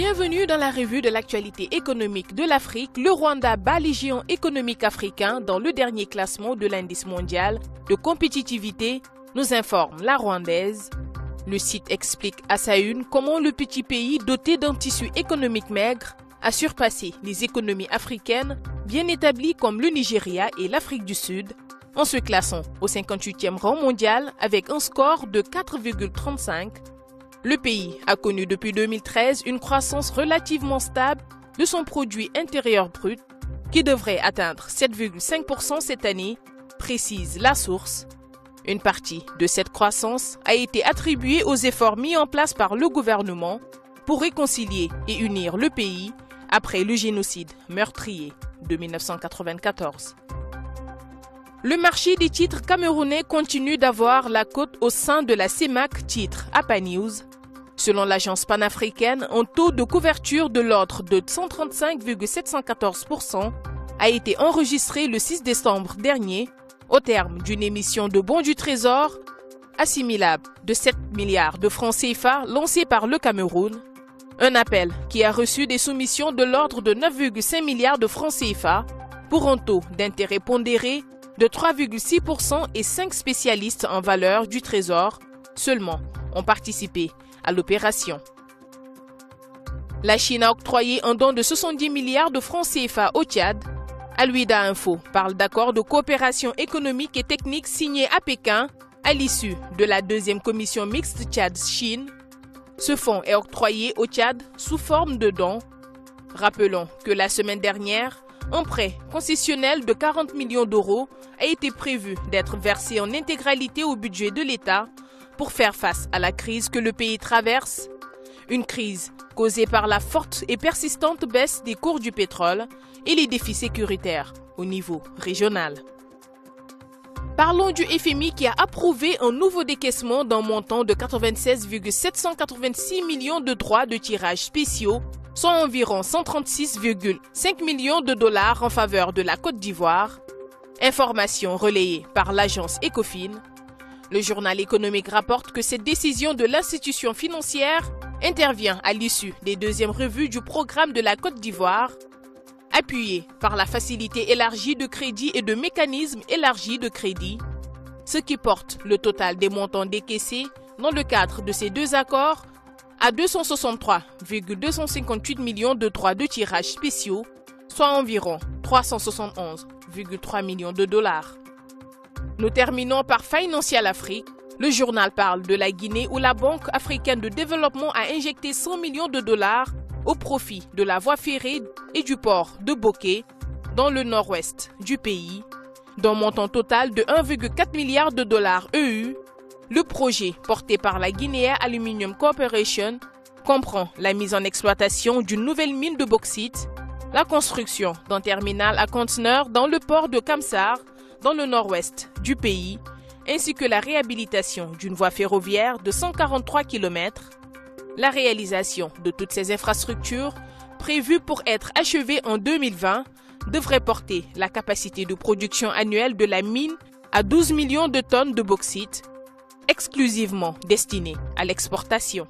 Bienvenue dans la revue de l'actualité économique de l'Afrique. Le Rwanda bat les géants économiques africains dans le dernier classement de l'indice mondial de compétitivité, nous informe la Rwandaise. Le site explique à sa une comment le petit pays doté d'un tissu économique maigre a surpassé les économies africaines bien établies comme le Nigeria et l'Afrique du Sud, en se classant au 58e rang mondial avec un score de 4,35. Le pays a connu depuis 2013 une croissance relativement stable de son produit intérieur brut qui devrait atteindre 7,5% cette année, précise la source. Une partie de cette croissance a été attribuée aux efforts mis en place par le gouvernement pour réconcilier et unir le pays après le génocide meurtrier de 1994. Le marché des titres camerounais continue d'avoir la cote au sein de la CEMAC Titres APA News. Selon l'agence panafricaine, un taux de couverture de l'ordre de 135,714% a été enregistré le 6 décembre dernier au terme d'une émission de bons du Trésor assimilable de 7 milliards de francs CFA lancée par le Cameroun. Un appel qui a reçu des soumissions de l'ordre de 9,5 milliards de francs CFA pour un taux d'intérêt pondéré de 3,6% et 5 spécialistes en valeur du Trésor seulement ont participé à l'opération. La Chine a octroyé un don de 70 milliards de francs CFA au Tchad. Aluida Info parle d'accords de coopération économique et technique signés à Pékin à l'issue de la deuxième commission mixte Tchad-Chine. Ce fonds est octroyé au Tchad sous forme de dons. Rappelons que la semaine dernière, un prêt concessionnel de 40 millions d'euros a été prévu d'être versé en intégralité au budget de l'État pour faire face à la crise que le pays traverse. Une crise causée par la forte et persistante baisse des cours du pétrole et les défis sécuritaires au niveau régional. Parlons du FMI qui a approuvé un nouveau décaissement d'un montant de 96,786 millions de droits de tirage spéciaux, soit environ 136,5 millions de dollars en faveur de la Côte d'Ivoire. Information relayée par l'agence Ecofin. Le journal économique rapporte que cette décision de l'institution financière intervient à l'issue des deuxièmes revues du programme de la Côte d'Ivoire, appuyé par la facilité élargie de crédit et de mécanismes élargis de crédit, ce qui porte le total des montants décaissés dans le cadre de ces deux accords à 263,258 millions de droits de tirage spéciaux, soit environ 371,3 millions de dollars. Nous terminons par Financial Afrique. Le journal parle de la Guinée où la Banque africaine de développement a injecté 100 millions de dollars au profit de la voie ferrée et du port de Bokeh dans le nord-ouest du pays. D'un montant total de 1,4 milliard de dollars EU, le projet porté par la Guinea Aluminium Corporation comprend la mise en exploitation d'une nouvelle mine de bauxite, la construction d'un terminal à conteneurs dans le port de Kamsar, dans le nord-ouest du pays, ainsi que la réhabilitation d'une voie ferroviaire de 143 km. La réalisation de toutes ces infrastructures, prévues pour être achevées en 2020, devrait porter la capacité de production annuelle de la mine à 12 millions de tonnes de bauxite, exclusivement destinées à l'exportation.